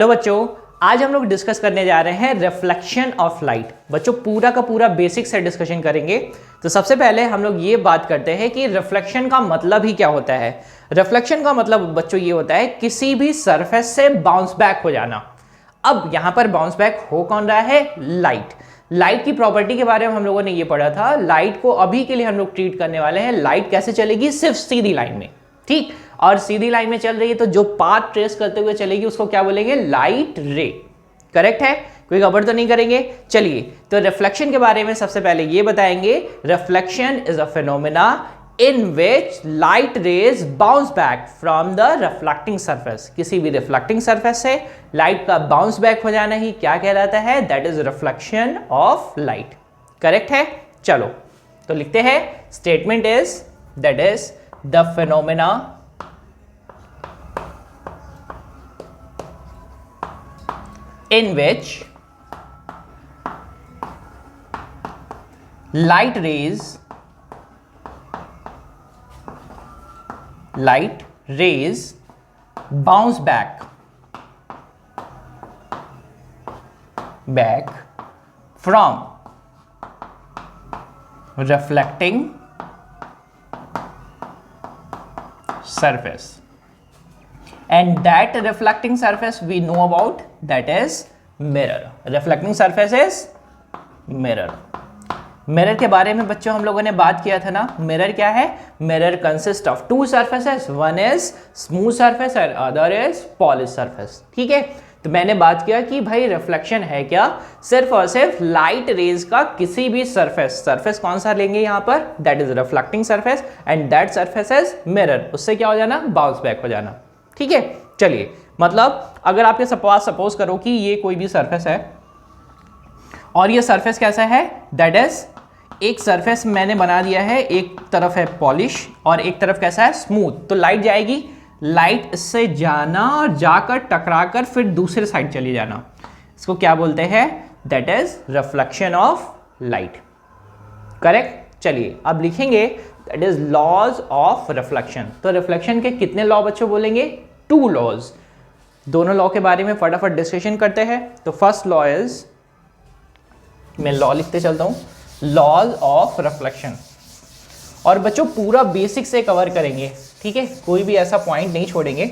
तो बच्चों आज हम लोग डिस्कस करने जा रहे हैं रिफ्लेक्शन ऑफ लाइट। बच्चों पूरा का पूरा बेसिक से डिस्कशन करेंगे। तो सबसे पहले हम लोग ये बात करते हैं कि रिफ्लेक्शन का मतलब ही क्या होता है। रिफ्लेक्शन का मतलब बच्चों ये होता है किसी भी सरफेस से बाउंस बैक हो जाना। अब यहां पर बाउंस बैक हो कौन रहा है? लाइट। लाइट की प्रॉपर्टी के बारे में हम लोगों ने ये पढ़ा था। लाइट को अभी के लिए हम लोग ट्रीट करने वाले हैं। लाइट कैसे चलेगी? सिर्फ सीधी लाइन में, ठीक। और सीधी लाइन में चल रही है तो जो पाथ ट्रेस करते हुए चलेगी उसको क्या बोलेंगे? लाइट रे। करेक्ट है? कोई गड़बड़ तो नहीं करेंगे। चलिए तो रिफ्लेक्शन के बारे में सबसे पहले ये बताएंगे। Reflection is a phenomena in which light rays bounce back from the reflecting surface। किसी भी रिफ्लेक्टिंग सरफेस से लाइट का बाउंस बैक हो जाना ही क्या कहलाता है? That is reflection of light. Correct है? चलो तो लिखते हैं statement is that is the phenomena in which light rays bounce back from reflecting surface, and that reflecting surface we know about, that is mirror। reflecting surface is mirror। Mirror के बारे में बच्चों हम लोगों ने बात किया था ना। मिरर क्या है? Mirror consist of to surfaces, one is smooth surface और अदर इज पॉलिश सरफेस। ठीक है, तो मैंने बात किया कि भाई रिफ्लेक्शन है क्या? सिर्फ और सिर्फ लाइट रेज का किसी भी सरफेस कौन सा लेंगे यहाँ पर? That is reflecting surface and that surface is mirror. उससे क्या हो जाना? बाउंस बैक हो जाना। ठीक है, चलिए मतलब अगर आपके सपोज करो कि ये कोई भी सरफेस है और ये सरफेस कैसा है? दैट इज एक सरफेस मैंने बना दिया है, एक तरफ है पॉलिश और एक तरफ कैसा है? स्मूथ। तो लाइट जाएगी, लाइट इससे जाना और जाकर टकराकर फिर दूसरे साइड चली जाना, इसको क्या बोलते हैं? That is reflection of light. Correct. चलिए अब लिखेंगे that is laws of reflection. तो रिफ्लेक्शन के कितने लॉ बच्चों बोलेंगे? 2 लॉज। दोनों लॉ के बारे में फटाफट डिस्कशन करते हैं। तो फर्स्ट लॉ इज, मैं लॉ लिखते चलता हूं, लॉज ऑफ रिफ्लेक्शन। और बच्चों पूरा बेसिक से कवर करेंगे, ठीक है, कोई भी ऐसा पॉइंट नहीं छोड़ेंगे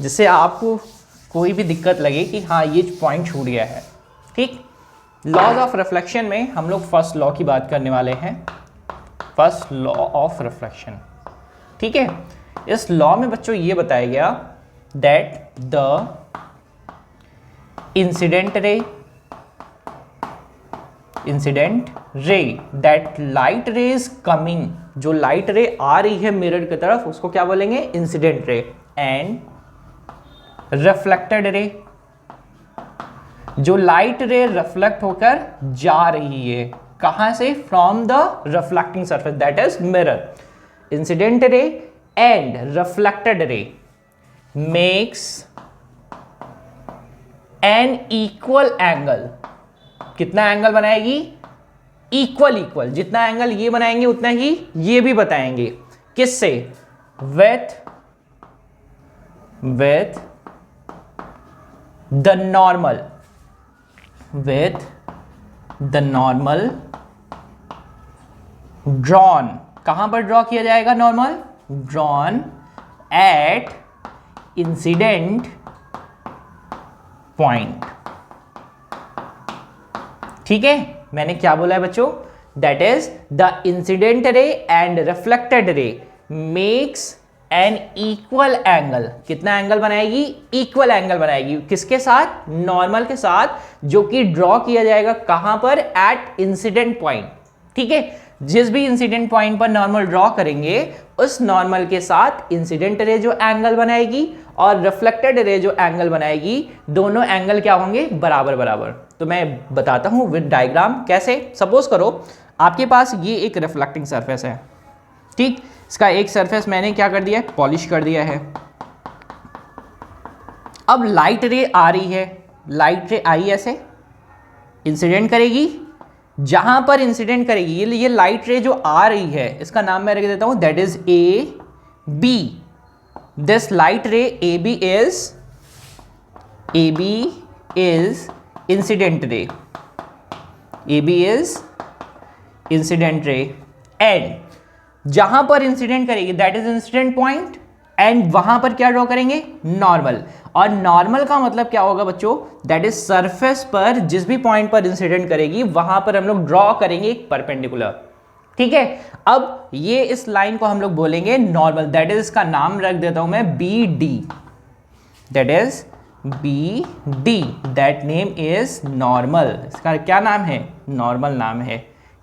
जिससे आपको कोई भी दिक्कत लगे कि हाँ ये पॉइंट छूट गया है। ठीक, लॉज ऑफ रिफ्लेक्शन में हम लोग फर्स्ट लॉ की बात करने वाले हैं। फर्स्ट लॉ ऑफ रिफ्लेक्शन, ठीक है। इस लॉ में बच्चों ये बताया गया that the incident ray that light रे इज कमिंग, जो लाइट रे आ रही है मिरर की तरफ उसको क्या बोलेंगे? Incident ray. एंड रिफ्लेक्टेड रे, जो लाइट रे रिफ्लेक्ट होकर जा रही है कहां से? From the reflecting surface, that is mirror. Incident ray and reflected रे मेक्स एन इक्वल एंगल। कितना एंगल बनाएगी? इक्वल। जितना एंगल ये बनाएंगे उतना ही ये भी बताएंगे। किससे? With the normal drawn. कहां पर ड्रॉ किया जाएगा? Normal drawn at incident point. ठीक है, मैंने क्या बोला है बच्चों? That is the incident ray and reflected रे मेक्स एन इक्वल एंगल। कितना एंगल बनाएगी? इक्वल एंगल बनाएगी। किसके साथ? नॉर्मल के साथ, जो कि ड्रॉ किया जाएगा कहां पर? At incident point. ठीक है, जिस भी इंसिडेंट पॉइंट पर नॉर्मल ड्रॉ करेंगे उस नॉर्मल के साथ इंसिडेंट रे जो एंगल बनाएगी और रिफ्लेक्टेड रे जो एंगल बनाएगी, दोनों एंगल क्या होंगे? बराबर। तो मैं बताता हूं विद डायग्राम कैसे। सपोज करो आपके पास ये एक रिफ्लेक्टिंग सरफेस है, ठीक। इसका एक सरफेस मैंने क्या कर दिया है? पॉलिश कर दिया है। अब लाइट रे आ रही है, लाइट रे आई ऐसे इंसिडेंट करेगी, जहां पर इंसिडेंट करेगी ये लाइट रे जो आ रही है इसका नाम मैं रख देता हूं, that is A B. This light ray A B is A B is incident ray, A B is incident ray, and जहां पर इंसिडेंट करेगी that is incident point, and वहां पर क्या ड्रॉ करेंगे, नॉर्मल। और नॉर्मल का मतलब क्या होगा बच्चों, दैट इज सरफेस पर जिस भी पॉइंट पर इंसिडेंट करेगी वहां पर हम लोग ड्रॉ करेंगे एक परपेंडिकुलर। ठीक है, अब ये इस लाइन को हम लोग बोलेंगे नॉर्मल, दैट इज इसका नाम रख देता हूं मैं B D, that is B D, that name is normal. इसका क्या नाम है, नॉर्मल नाम है।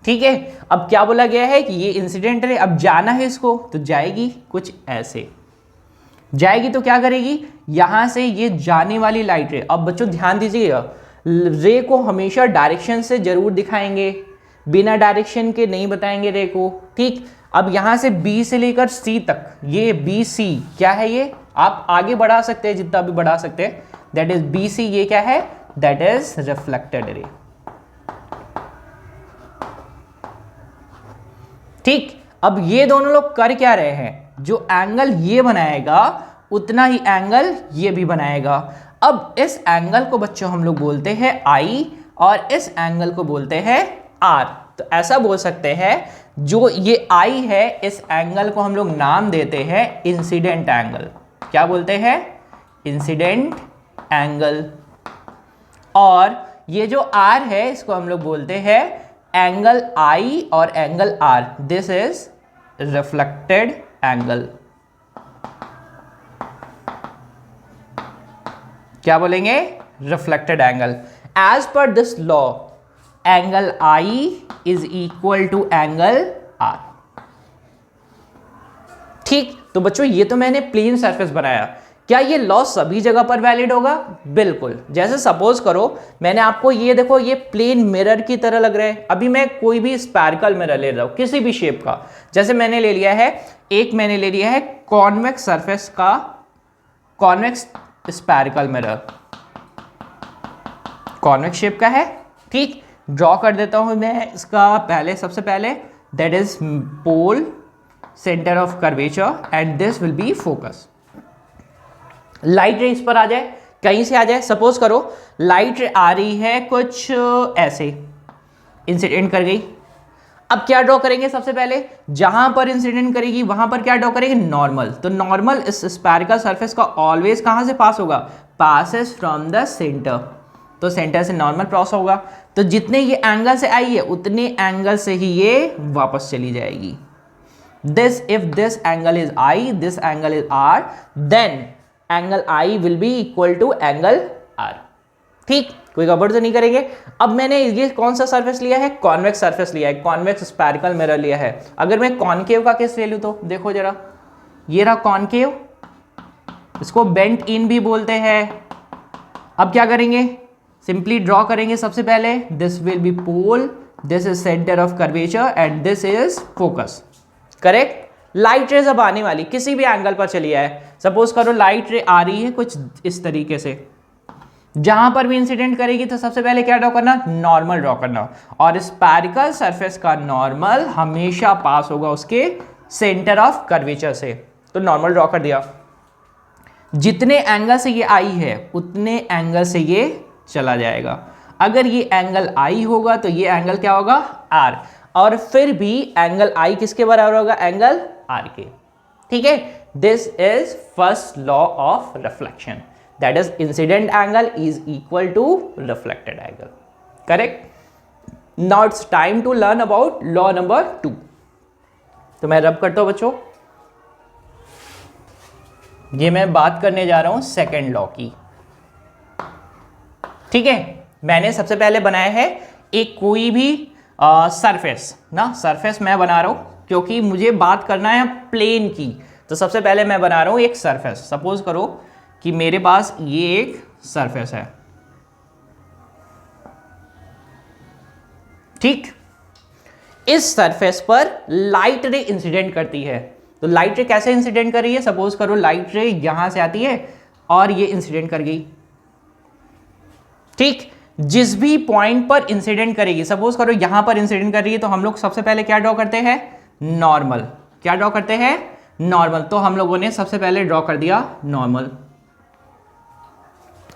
ठीक है, अब क्या बोला गया है कि ये इंसिडेंट है, अब जाना है इसको तो जाएगी कुछ ऐसे, जाएगी तो क्या करेगी, यहां से ये जाने वाली लाइट रे। अब बच्चों ध्यान दीजिएगा, रे को हमेशा डायरेक्शन से जरूर दिखाएंगे, बिना डायरेक्शन के नहीं बताएंगे रे को। ठीक, अब यहां से बी से लेकर सी तक, ये बी सी क्या है, ये आप आगे बढ़ा सकते हैं जितना भी बढ़ा सकते हैं, दैट इज बी सी, ये क्या है, दैट इज रिफ्लेक्टेड रे। ठीक, अब ये दोनों लोग कर क्या रहे हैं, जो एंगल ये बनाएगा उतना ही एंगल ये भी बनाएगा। अब इस एंगल को बच्चों हम लोग बोलते हैं I और इस एंगल को बोलते हैं R। तो ऐसा बोल सकते हैं जो ये I है इस एंगल को हम लोग नाम देते हैं इंसिडेंट एंगल। क्या बोलते हैं, इंसिडेंट एंगल। और ये जो R है इसको हम लोग बोलते हैं एंगल I और angle R, this is reflected angle. क्या बोलेंगे, रिफ्लेक्टेड एंगल। एज पर this law angle I is equal to angle R। ठीक, तो बच्चों ये तो मैंने प्लेन सरफेस बनाया, क्या ये लॉ सभी जगह पर वैलिड होगा, बिल्कुल। जैसे सपोज करो मैंने आपको ये देखो, ये प्लेन मिरर की तरह लग रहा है, अभी मैं कोई भी स्पैरिकल मिरर ले रहा हूं किसी भी शेप का, जैसे मैंने ले लिया है एक, मैंने ले लिया है कॉन्वेक्स सरफेस का convex spherical mirror, convex shape का है। ठीक, ड्रॉ कर देता हूं मैं इसका पहले, सबसे पहले that is pole, centre of curvature, and this will be focus. Light ray इस पर आ जाए, कहीं से आ जाए, सपोज करो लाइट रे आ रही है कुछ ऐसे, इंसिडेंट कर गई। अब क्या ड्रॉ करेंगे, सबसे पहले जहां पर इंसिडेंट करेगी वहां पर क्या ड्रॉ करेंगे, नॉर्मल। तो नॉर्मल इस स्फेरिकल सरफेस का ऑलवेज कहां से पास होगा, पासेस फ्रॉम द सेंटर, तो सेंटर से नॉर्मल क्रॉस होगा। तो जितने ये एंगल से आई है उतने एंगल से ही ये वापस चली जाएगी। This, if this angle is I, this angle is R, then angle I will be equal to angle R। ठीक, कोई गड़बड़ तो नहीं करेंगे। अब मैंने ये कौन सा सरफेस लिया है, कॉन्वेक्स सरफेस लिया है, कॉन्वेक्स स्पैरिकल मिरर लिया है। अगर मैं कॉनकेव का केस ले लूं तो देखो जरा, ये रहा कॉनकेव, इसको बेंट इन भी बोलते हैं। अब क्या करेंगे, सिंपली ड्रॉ करेंगे सबसे पहले, this will be pole, this is centre of curvature and this is focus. Correct, light rays अब आने वाली किसी भी एंगल पर चली आए, सपोज करो लाइट रे आ रही है कुछ इस तरीके से, जहां पर भी इंसिडेंट करेगी तो सबसे पहले क्या ड्रॉ करना, नॉर्मल ड्रॉ करना। और स्पैरिकल सरफेस का नॉर्मल हमेशा पास होगा उसके सेंटर ऑफ कर्वेचर से, तो नॉर्मल ड्रॉ कर दिया। जितने एंगल से ये आई है उतने एंगल से ये चला जाएगा। अगर ये एंगल I होगा तो ये एंगल क्या होगा, R, और फिर भी एंगल I किसके बराबर होगा, एंगल R के। ठीक है, this is first law of reflection, that is incident angle is equal to reflected angle. Correct. Now it's time to learn about law number 2। तो मैं रब करता हूं बच्चों, ये मैं बात करने जा रहा हूं सेकेंड लॉ की। ठीक है, मैंने सबसे पहले बनाया है एक कोई भी सरफेस ना, सरफेस मैं बना रहा हूं क्योंकि मुझे बात करना है प्लेन की। तो सबसे पहले मैं बना रहा हूं एक सरफेस, सपोज करो कि मेरे पास ये एक सरफेस है। ठीक, इस सरफेस पर लाइट रे इंसिडेंट करती है। तो लाइट रे कैसे इंसिडेंट कर रही है, सपोज करो लाइट रे यहां से आती है और ये इंसिडेंट कर गई। ठीक, जिस भी पॉइंट पर इंसिडेंट करेगी, सपोज करो यहां पर इंसिडेंट कर रही है, तो हम लोग सबसे पहले क्या ड्रॉ करते हैं, नॉर्मल। क्या ड्रॉ करते हैं, नॉर्मल। तो हम लोगों ने सबसे पहले ड्रॉ कर दिया नॉर्मल।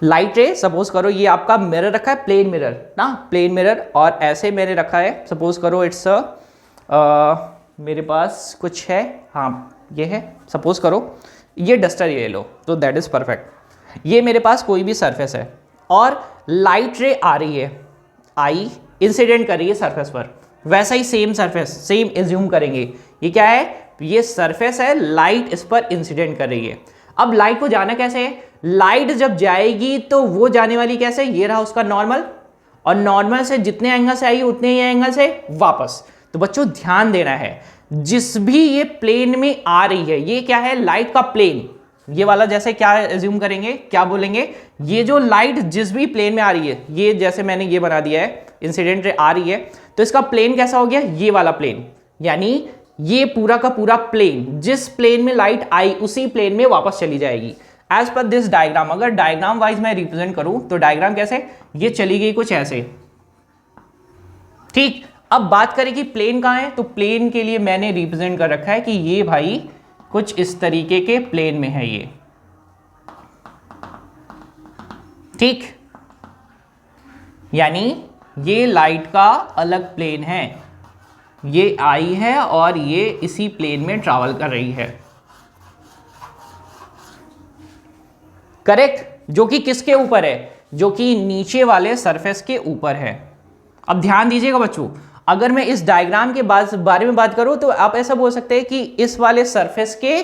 लाइट रे, सपोज करो ये आपका मिरर रखा है, प्लेन मिरर ना, प्लेन मिरर, और ऐसे मैंने रखा है, सपोज करो इट्स मेरे पास कुछ है, हाँ ये है, सपोज करो ये डस्टर ये लो, तो दैट इज परफेक्ट। ये मेरे पास कोई भी सरफेस है और लाइट रे आ रही है, आई इंसिडेंट कर रही है सरफेस पर, वैसा ही सेम सरफेस सेम एज्यूम करेंगे, ये क्या है, ये सरफेस है, लाइट इस पर इंसिडेंट कर रही है। अब लाइट को जाना कैसे है, लाइट जब जाएगी तो वो जाने वाली कैसे, ये रहा उसका नॉर्मल, और नॉर्मल से जितने एंगल से आई उतने ही एंगल से वापस। तो बच्चों ध्यान देना है, जिस भी ये प्लेन में आ रही है, ये क्या है, लाइट का प्लेन, ये वाला जैसे क्या एज्यूम करेंगे, क्या बोलेंगे, ये जो लाइट जिस भी प्लेन में आ रही है, ये जैसे मैंने ये बना दिया है, इंसिडेंट रे आ रही है, तो इसका प्लेन कैसा हो गया, ये वाला प्लेन, यानी ये पूरा का पूरा प्लेन, जिस प्लेन में लाइट आई उसी प्लेन में वापस चली जाएगी। एज पर दिस डायग्राम, अगर डायग्राम वाइज मैं रिप्रेजेंट करूं तो डायग्राम कैसे, ये चली गई कुछ ऐसे, ठीक। अब बात करें कि प्लेन कहां है, तो प्लेन के लिए मैंने रिप्रेजेंट कर रखा है कि ये भाई कुछ इस तरीके के प्लेन में है ये, ठीक, यानी ये लाइट का अलग प्लेन है, ये आई है और ये इसी प्लेन में ट्रैवल कर रही है, करेक्ट, जो कि किसके ऊपर है, जो कि नीचे वाले सरफेस के ऊपर है। अब ध्यान दीजिएगा बच्चों, अगर मैं इस डायग्राम के बारे में बात करूं तो आप ऐसा बोल सकते हैं कि इस वाले सरफेस के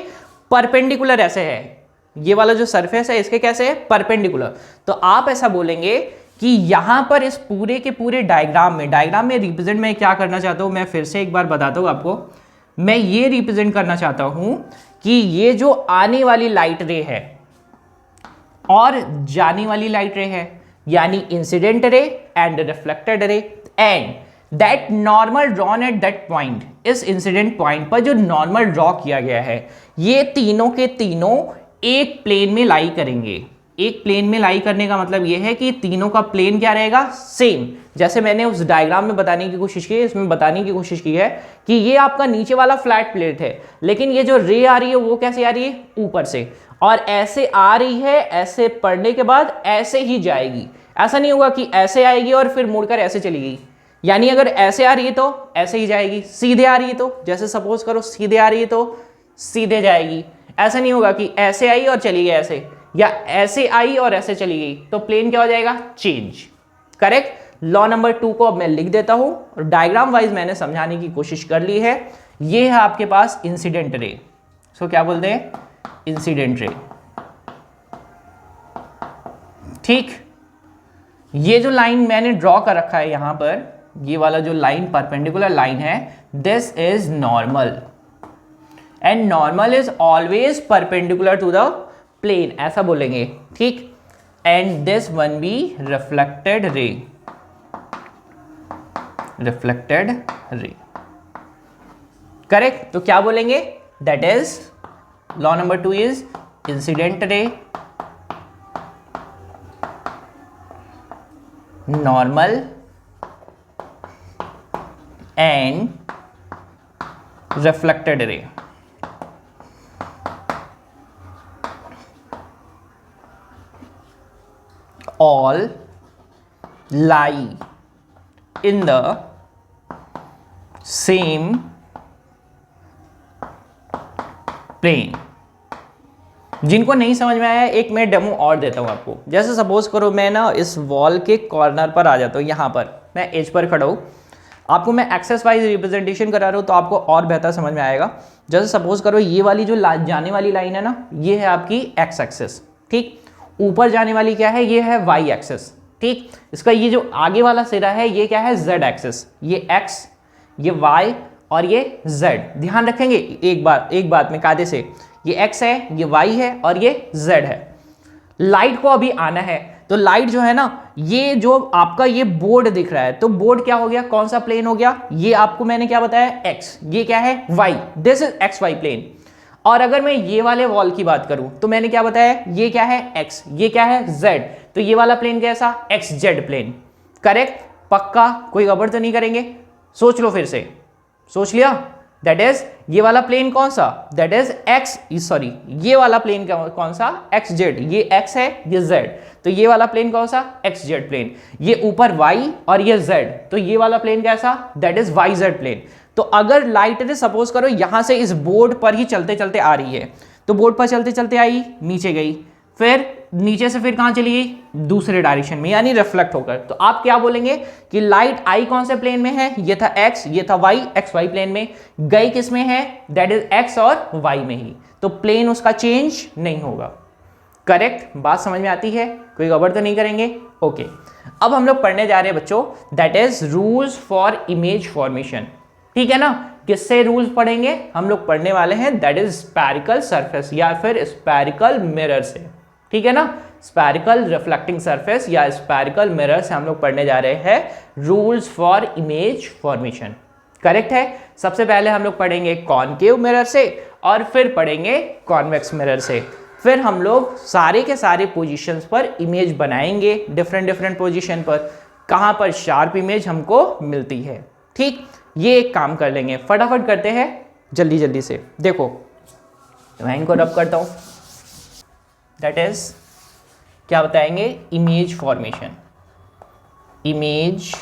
परपेंडिकुलर ऐसे है, ये वाला जो सरफेस है इसके कैसे है, परपेंडिकुलर। तो आप ऐसा बोलेंगे कि यहां पर इस पूरे के पूरे डायग्राम में रिप्रेजेंट मैं क्या करना चाहता हूं, मैं फिर से एक बार बताता हूं आपको, मैं ये रिप्रेजेंट करना चाहता हूं कि ये जो आने वाली लाइट रे है और जाने वाली लाइट रे है, यानी इंसिडेंट रे एंड रिफ्लेक्टेड रे, and that normal drawn at that point, इस इंसिडेंट पॉइंट पर जो नॉर्मल ड्रॉ किया गया है, ये तीनों के तीनों एक प्लेन में लाई करेंगे। एक प्लेन में लाई करने का मतलब ये है कि तीनों का प्लेन क्या रहेगा, सेम, जैसे मैंने उस डायग्राम में बताने की कोशिश की है, इसमें बताने की कोशिश की है कि ये आपका नीचे वाला फ्लैट प्लेट है, लेकिन ये जो रे आ रही है वो कैसे आ रही है, ऊपर से, और ऐसे आ रही है, ऐसे पढ़ने के बाद ऐसे ही जाएगी, ऐसा नहीं होगा कि ऐसे आएगी और फिर मुड़कर ऐसे चली गई, यानी अगर ऐसे आ रही है तो ऐसे ही जाएगी, सीधे आ रही है तो, जैसे सपोज करो सीधे आ रही है तो सीधे जाएगी, ऐसा नहीं होगा कि ऐसे आई और चली गई ऐसे, या ऐसे आई और ऐसे चली गई, तो प्लेन क्या हो जाएगा, चेंज, करेक्ट। लॉ नंबर 2 को अब मैं लिख देता हूं, और डायग्राम वाइज मैंने समझाने की कोशिश कर ली है। ये है आपके पास इंसिडेंट रे, सो क्या बोलते हैं, इंसिडेंट रे, ठीक। ये जो लाइन मैंने ड्रॉ कर रखा है यहां पर, ये वाला जो लाइन परपेंडिकुलर लाइन है, this is normal, and normal is always perpendicular to the plane, ऐसा बोलेंगे, ठीक। And this one be reflected ray, reflected ray, correct. तो क्या बोलेंगे, that is law number 2 is incident ray, normal and reflected ray. All lie in the same plane। जिनको नहीं समझ में आया, एक मैं डेमो और देता हूं आपको। जैसे सपोज करो मैं ना इस वॉल के कॉर्नर पर आ जाता हूं, यहां पर मैं एज पर खड़ा हूं, आपको मैं एक्सेस वाइज रिप्रेजेंटेशन करा रहा हूं तो आपको और बेहतर समझ में आएगा। जैसे सपोज करो ये वाली जो जाने वाली लाइन है ना, ये है आपकी एक्स एक्सेस, ठीक। ऊपर जाने वाली क्या है, ये है वाई एक्सेस, ठीक। इसका ये जो आगे वाला सिरा है ये क्या है, जेड एक्सेस, ये एक्स, ये वाई और ये जेड। ध्यान रखेंगे एक बात में कायदे से, ये एक्स है, ये वाई है और ये जेड है। लाइट को अभी आना है, तो लाइट जो है ना, ये जो आपका ये बोर्ड दिख रहा है, तो बोर्ड क्या हो गया, कौन सा प्लेन हो गया, ये आपको मैंने क्या बताया, एक्स, ये क्या है, Y, this is X Y plane. और अगर मैं ये वाले वॉल की बात करूं तो मैंने क्या बताया, ये क्या है, एक्स, ये क्या है, जेड, तो ये वाला प्लेन कैसा, एक्स जेड प्लेन, करेक्ट। पक्का, कोई गड़बड़ तो नहीं करेंगे, सोच लो फिर से, सोच लिया, दैट इज ये वाला प्लेन कौन सा, दैट इज एक्स, सॉरी ये वाला प्लेन कौन सा, एक्स जेड, ये एक्स है ये जेड, तो ये वाला प्लेन कौन सा, एक्स जेड प्लेन, ये ऊपर वाई और ये जेड, तो ये वाला प्लेन कैसा, that is Y Z plane. तो अगर लाइट रे सपोज करो यहां से इस बोर्ड पर ही चलते चलते आ रही है, तो बोर्ड पर चलते चलते आई, नीचे गई, फिर नीचे से फिर कहां चली गई, दूसरे डायरेक्शन में, यानी रिफ्लेक्ट होकर, तो आप क्या बोलेंगे कि लाइट आई कौन से प्लेन में है, ये था एक्स, ये था वाई, एक्स वाई प्लेन में, गई किस में है, दैट इज एक्स और वाई में ही, तो प्लेन उसका चेंज नहीं होगा। करेक्ट, बात समझ में आती है, कोई गड़बड़ तो नहीं करेंगे। ओके, अब हम लोग पढ़ने जा रहे हैं बच्चों, that is rules for image formation. ठीक है ना, किससे रूल्स पढ़ेंगे, हम लोग पढ़ने वाले हैं दैट इज स्फेरिकल सरफेस या फिर स्फेरिकल मिरर से। ठीक है ना, स्फेरिकल रिफ्लेक्टिंग सरफेस या स्फेरिकल मिरर से हम लोग पढ़ने जा रहे हैं rules for image formation. Correct है, सबसे पहले हम लोग पढ़ेंगे कॉनकेव मिरर से और फिर पढ़ेंगे कॉन्वेक्स मिरर से, फिर हम लोग सारे के सारे पोजीशंस पर इमेज बनाएंगे, डिफरेंट डिफरेंट पोजीशन पर, कहां पर शार्प इमेज हमको मिलती है। ठीक, ये एक काम कर लेंगे, फटाफट करते हैं जल्दी जल्दी से। देखो मैं इनको रब करता हूं, दैट इज क्या बताएंगे, image formation, image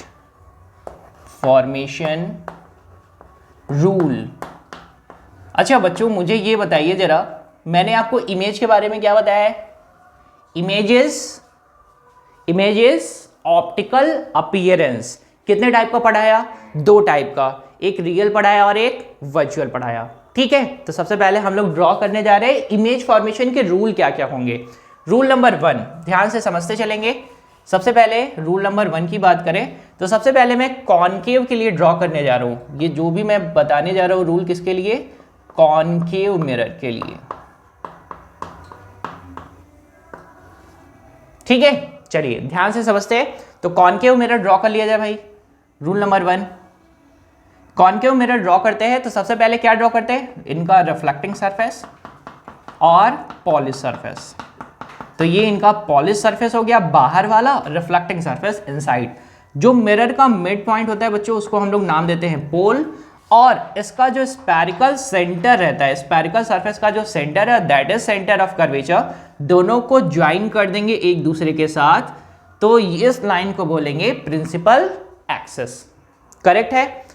formation rule. अच्छा बच्चों मुझे ये बताइए जरा, मैंने आपको इमेज के बारे में क्या बताया है, इमेजेस ऑप्टिकल अपीयरेंस कितने टाइप का पढ़ाया, दो टाइप का, एक रियल पढ़ाया और एक वर्चुअल पढ़ाया। ठीक है, तो सबसे पहले हम लोग ड्रॉ करने जा रहे हैं इमेज फॉर्मेशन के रूल क्या क्या होंगे। रूल नंबर 1 ध्यान से समझते चलेंगे। सबसे पहले रूल नंबर 1 की बात करें तो सबसे पहले मैं कॉनकेव के लिए ड्रॉ करने जा रहा हूं, ये जो भी मैं बताने जा रहा हूं रूल किसके लिए, कॉनकेव मिरर के लिए। ठीक है, चलिए ध्यान से समझते हैं। तो कॉनकेव मिरर ड्रॉ कर लिया जाए भाई। Rule number 1, concave mirror draw करते हैं तो सबसे पहले क्या ड्रॉ करते हैं, इनका रिफ्लेक्टिंग सरफेस और पॉलिश सरफेस। तो ये इनका पॉलिश सरफेस हो गया बाहर वाला, रिफ्लेक्टिंग सरफेस इनसाइड। जो मिरर का मिड पॉइंट होता है बच्चों उसको हम लोग नाम देते हैं पोल, और इसका जो स्फेरिकल सेंटर रहता है, स्फेरिकल सरफेस का जो सेंटर है that is centre of curvature, दोनों को ज्वाइन कर देंगे एक दूसरे के साथ, तो इस लाइन को बोलेंगे प्रिंसिपल एक्सिस। करेक्ट है,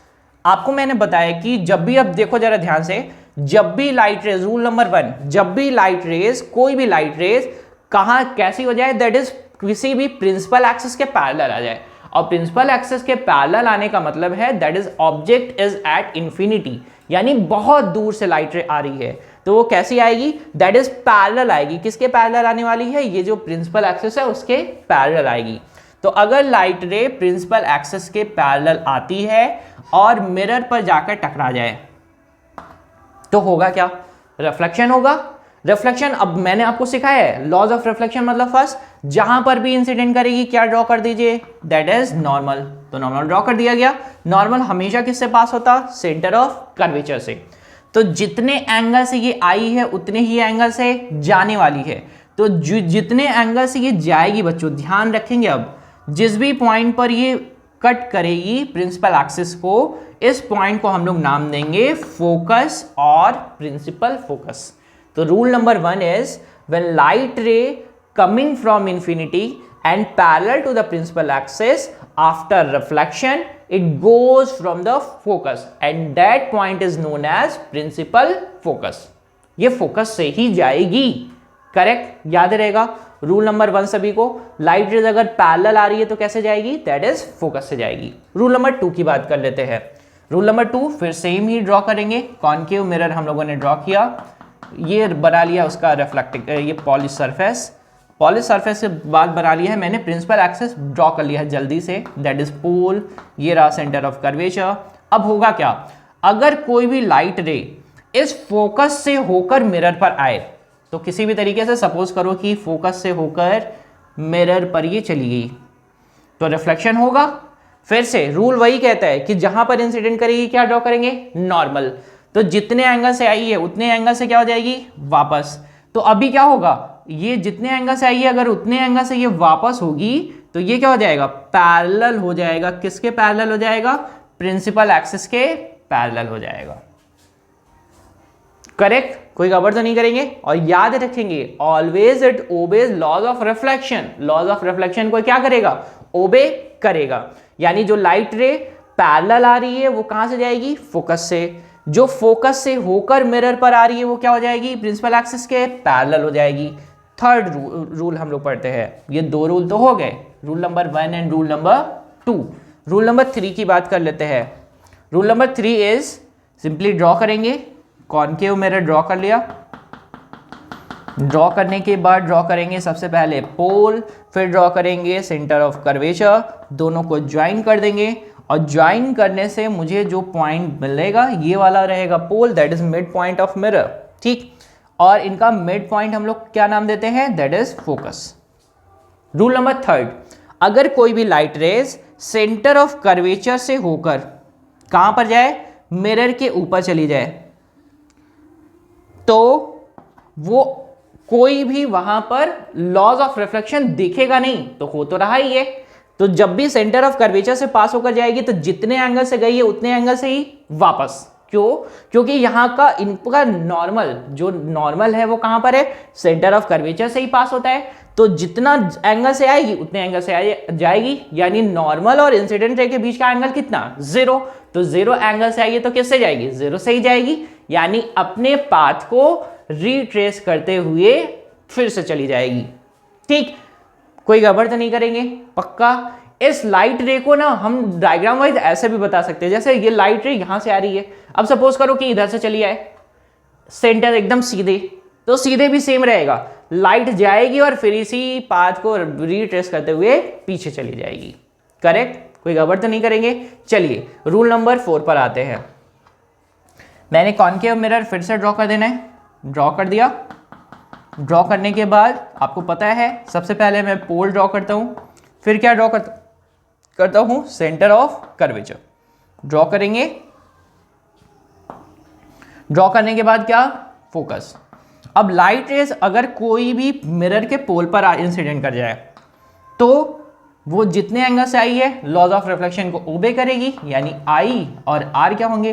आपको मैंने बताया कि जब भी, अब देखो जरा ध्यान से, जब भी लाइट रेज, रूल नंबर 1, जब भी लाइट रेज, कोई भी लाइट रेज कहां कैसी हो जाए, दैट इज किसी भी प्रिंसिपल एक्सिस के पैरेलल आ जाए, और प्रिंसिपल एक्सिस के पैरेलल आने का मतलब है that is object is at infinity, यानी बहुत दूर से लाइट रे आ रही है, तो वो कैसी आएगी, दैट इज पैरेलल आएगी। किसके पैरेलल आने वाली है, ये जो प्रिंसिपल एक्सिस है उसके पैरेलल आएगी। तो अगर लाइट रे प्रिंसिपल एक्सिस के पैरेलल आती है और मिरर पर जाकर टकरा जाए तो होगा क्या, रिफ्लेक्शन होगा। रिफ्लेक्शन, अब मैंने आपको सिखाया है लॉज ऑफ रिफ्लेक्शन, मतलब फर्स्ट जहां पर भी इंसिडेंट करेगी क्या ड्रॉ कर दीजिए, दैट इज नॉर्मल, तो नॉर्मल ड्रॉ कर दिया गया। नॉर्मल हमेशा किससे पास होता, सेंटर ऑफ कर्वेचर से, तो जितने एंगल से ये आई है उतने ही एंगल से जाने वाली है, तो जितने एंगल से ये जाएगी बच्चों ध्यान रखेंगे, अब जिस भी पॉइंट पर ये कट करेगी प्रिंसिपल एक्सिस को, इस पॉइंट को हम लोग नाम देंगे फोकस और प्रिंसिपल फोकस। तो rule number 1 is when light ray coming from infinity and parallel to the principal axis after reflection it goes from the focus and that point is known as principal focus। ये focus से ही जाएगी। Correct, याद रहेगा rule number 1 सभी को, light rays अगर parallel आ रही है तो कैसे जाएगी, दैट इज फोकस से जाएगी। रूल नंबर 2 की बात कर लेते हैं। रूल नंबर 2 फिर सेम ही ड्रॉ करेंगे, कॉनकेव मिरर हम लोगों ने ड्रॉ किया, ये बना लिया उसका रिफ्लेक्टिंग, ये पॉलिश सरफेस, पॉलिश सरफेस के बाद बना लिया है मैंने प्रिंसिपल एक्सिस, ड्रॉ कर लिया है जल्दी से, दैट इज पोल, ये रहा सेंटर ऑफ कर्वेचर। अब होगा क्या, अगर कोई भी लाइट रे इस फोकस से होकर मिरर पर आए, तो किसी भी तरीके से सपोज करो कि फोकस से होकर मिरर पर ये चली गई, तो रिफ्लेक्शन होगा। फिर से रूल वही कहता है कि जहां पर इंसिडेंट करेगी क्या ड्रॉ करेंगे, नॉर्मल, तो जितने एंगल से आई है उतने एंगल से क्या हो जाएगी, वापस। तो अभी क्या होगा, ये जितने एंगल से आई है अगर उतने एंगल से ये वापस होगी तो ये क्या हो जाएगा, पैरेलल हो जाएगा। किसके पैरेलल हो जाएगा, प्रिंसिपल एक्सिस के पैरेलल हो जाएगा। करेक्ट, कोई गड़बड़ तो नहीं करेंगे। और याद रखेंगे always it obeys laws of reflection. Laws of reflection को क्या करेगा, ओबे करेगा। यानी जो लाइट रे पैरेलल आ रही है वो कहां से जाएगी, फोकस से। जो फोकस से होकर मिरर पर आ रही है वो क्या हो जाएगी, प्रिंसिपल एक्सिस के पैरेलल हो जाएगी। थर्ड रूल हम लोग पढ़ते हैं। ये दो रूल तो हो गए, rule number 1 and rule number 2। Rule number 3 की बात कर लेते हैं। Rule number 3 is simply draw करेंगे, कॉनकेव मिरर ड्रॉ कर लिया। ड्रॉ करने के बाद ड्रॉ करेंगे सबसे पहले पोल, फिर ड्रॉ करेंगे सेंटर ऑफ कर्वेचर, दोनों को ज्वाइन कर देंगे। और ज्वाइन करने से मुझे जो पॉइंट मिलेगा ये वाला रहेगा pole, that is mid point of mirror. ठीक, और इनका मिड पॉइंट हम लोग क्या नाम देते हैं, that is focus. Rule number 3, अगर कोई भी light rays centre of curvature से होकर कहां पर जाए, मिरर के ऊपर चली जाए, तो वो कोई भी वहां पर लॉज ऑफ रिफ्लेक्शन दिखेगा नहीं। तो हो तो रहा ही है, तो जब भी सेंटर ऑफ कर्वेचर से पास होकर जाएगी तो जितने एंगल से गई है उतने एंगल से ही वापस। क्यों, क्योंकि यहां का इनका नॉर्मल, जो नॉर्मल है वो कहां पर है, सेंटर ऑफ कर्वेचर से ही पास होता है। तो जितना एंगल से आएगी उतने एंगल से जाएगी, यानी नॉर्मल और इंसिडेंट रे के बीच का एंगल कितना, 0। तो 0 एंगल से आइए तो किससे जाएगी, 0 से ही जाएगी। यानी अपने पाथ को रिट्रेस करते हुए फिर से चली जाएगी। ठीक, कोई गड़बड़ तो नहीं करेंगे, पक्का। इस लाइट रे को ना हम डायग्राम वाइज ऐसे भी बता सकते हैं, जैसे ये लाइट रे यहां से आ रही है, अब सपोज करो कि इधर से चली आए, सेंटर एकदम सीधे, तो सीधे भी सेम रहेगा, लाइट जाएगी और फिर इसी पाथ को रिट्रेस करते हुए पीछे चली जाएगी। करेक्ट, कोई गड़बड़ तो नहीं करेंगे। चलिए रूल नंबर 4 पर आते हैं। मैंने कॉनकेव मिरर फिर से ड्रॉ कर देना है, ड्रॉ कर दिया। ड्रॉ करने के बाद आपको पता है सबसे पहले मैं पोल ड्रॉ करता हूं, फिर क्या ड्रॉ करता हूं, सेंटर ऑफ कर्वेचर ड्रॉ करेंगे। ड्रॉ करने के बाद क्या, फोकस। अब लाइट रेज अगर कोई भी मिरर के पोल पर इंसिडेंट कर जाए तो वो जितने एंगल से आई है लॉज ऑफ रिफ्लेक्शन को ओबे करेगी, यानी आई और आर क्या होंगे,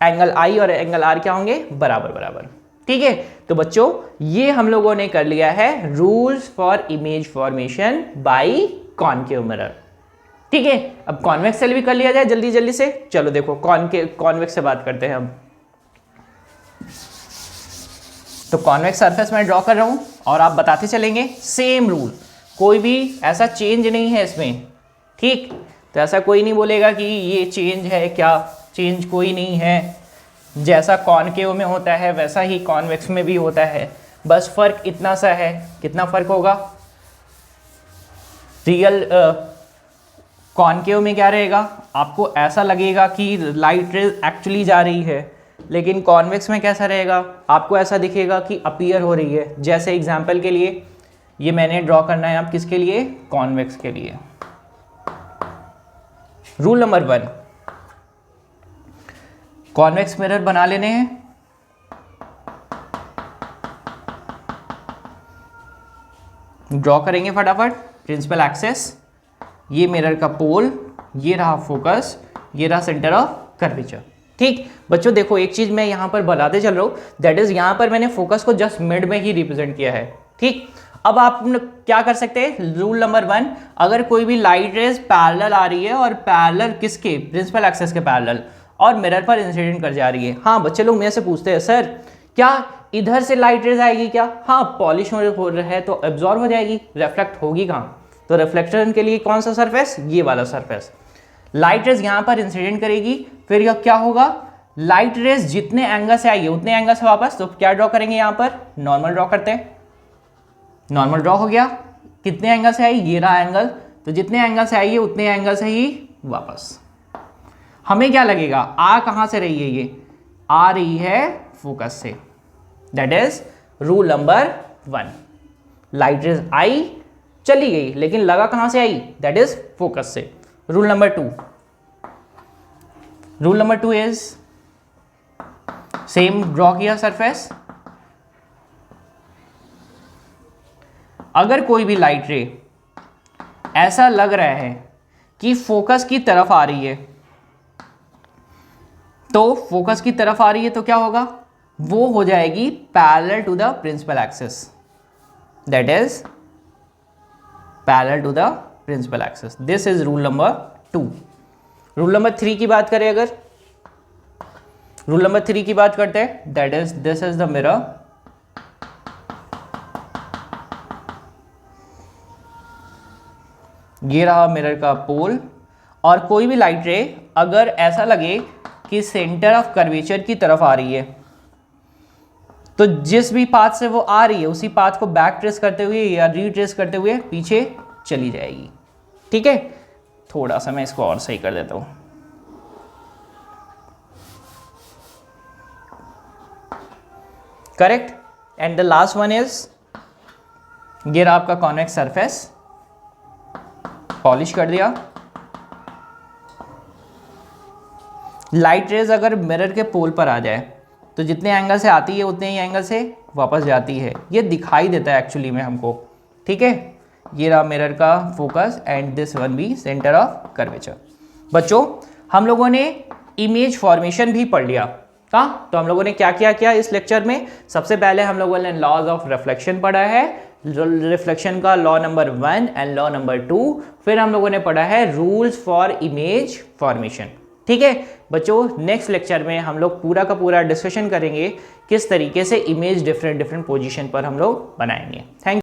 एंगल आई और एंगल आर क्या होंगे, बराबर बराबर। ठीक है, तो बच्चों ये हम लोगों ने कर लिया है rules for image formation by concave mirror. ठीक है, अब कॉन्वेक्स से भी कर लिया जाए जल्दी जल्दी से। चलो देखो कॉन्वेक्स से बात करते हैं हम। तो कॉन्वेक्स सरफेस मैं ड्रॉ कर रहा हूं और आप बताते चलेंगे, सेम रूल, कोई भी ऐसा चेंज नहीं है इसमें। ठीक, तो ऐसा कोई नहीं बोलेगा कि ये चेंज है, क्या चेंज कोई नहीं है। जैसा कॉनकेव में होता है वैसा ही कॉन्वेक्स में भी होता है, बस फर्क इतना सा है। कितना फर्क होगा, रियल कॉनकेव में क्या रहेगा, आपको ऐसा लगेगा कि लाइट रेज एक्चुअली जा रही है, लेकिन कॉन्वेक्स में कैसा रहेगा, आपको ऐसा दिखेगा कि अपीयर हो रही है। जैसे एग्जांपल के लिए ये मैंने ड्रॉ करना है, आप किसके लिए, कॉन्वेक्स के लिए। रूल नंबर 1, कॉन्वेक्स मिरर बना लेने हैं। ड्रॉ करेंगे फटाफट प्रिंसिपल एक्सिस, ये मिरर का पोल, ये रहा फोकस, ये रहा सेंटर ऑफ कर्वेचर। ठीक बच्चों, देखो एक चीज मैं यहां पर बताते चल रहा हूं, दैट इज यहां पर मैंने फोकस को जस्ट मिड में ही रिप्रेजेंट किया है। ठीक, अब आप क्या कर सकते हैं, रूल नंबर 1, अगर कोई भी लाइट रेज पैरेलल आ रही है और पैरेलल किसके, प्रिंसिपल एक्सिस के पैरेलल, और मिरर पर इंसिडेंट कर जा रही है। हाँ बच्चे लोग मेरे से पूछते हैं, सर क्या इधर से लाइट रेज आएगी क्या, हाँ पॉलिश हो रहा है तो एब्जॉर्ब हो जाएगी, रिफ्लेक्ट होगी कहाँ, तो रिफ्लेक्शन के लिए कौन सा सरफेस, ये वाला सरफेस। लाइट रेज यहाँ पर इंसिडेंट करेगी, फिर यह क्या होगा, लाइट रेज जितने एंगल से आई है उतने एंगल से वापस, तो क्या ड्रॉ करेंगे यहाँ पर, नॉर्मल ड्रॉ करते हैं। नॉर्मल ड्रॉ हो गया, कितने एंगल से आई, ये रहा एंगल, तो जितने एंगल से आई है उतने एंगल से ही वापस। हमें क्या लगेगा, आ कहां से रही है, ये आ रही है फोकस से, that is rule number 1। Light rays आई, चली गई, लेकिन लगा कहां से आई, दैट इज फोकस से। Rule number 2, rule number 2 is same draw किया सरफेस। अगर कोई भी लाइट रे ऐसा लग रहा है कि फोकस की तरफ आ रही है, तो फोकस की तरफ आ रही है तो क्या होगा, वो हो जाएगी parallel to the principal axis, that is parallel to the principal axis. This is rule number 2। Rule number 3 की बात करें, अगर रूल नंबर 3 की बात करते हैं, that is this is the mirror, ये रहा मिरर का पोल, और कोई भी लाइट रे अगर ऐसा लगे कि सेंटर ऑफ कर्वेचर की तरफ आ रही है, तो जिस भी पाथ से वो आ रही है उसी पाथ को बैक ट्रेस करते हुए या रीट्रेस करते हुए पीछे चली जाएगी। ठीक है, थोड़ा सा मैं इसको और सही कर देता हूं। Correct. And the last one is, ये रहा आपका कॉन्वेक्स सरफेस, पॉलिश कर दिया। लाइट रेज अगर मिरर के पोल पर आ जाए तो जितने एंगल से आती है उतने ही एंगल से वापस जाती है, ये दिखाई देता है एक्चुअली में हमको। ठीक है, ये रहा मिरर का focus and this one be centre of curvature. बच्चों, हम लोगों ने इमेज फॉर्मेशन भी पढ़ लिया। हाँ, तो हम लोगों ने क्या क्या किया इस लेक्चर में? सबसे पहले हम लोगों ने लॉज ऑफ रिफ्लेक्शन पढ़ा है, रिफ्लेक्शन का law number 1 and law number 2। फिर हम लोगों ने पढ़ा है रूल्स फॉर इमेज फॉर्मेशन। ठीक है बच्चों, नेक्स्ट लेक्चर में हम लोग पूरा का पूरा डिस्कशन करेंगे किस तरीके से इमेज डिफरेंट पोजीशन पर हम लोग बनाएंगे। Thank you.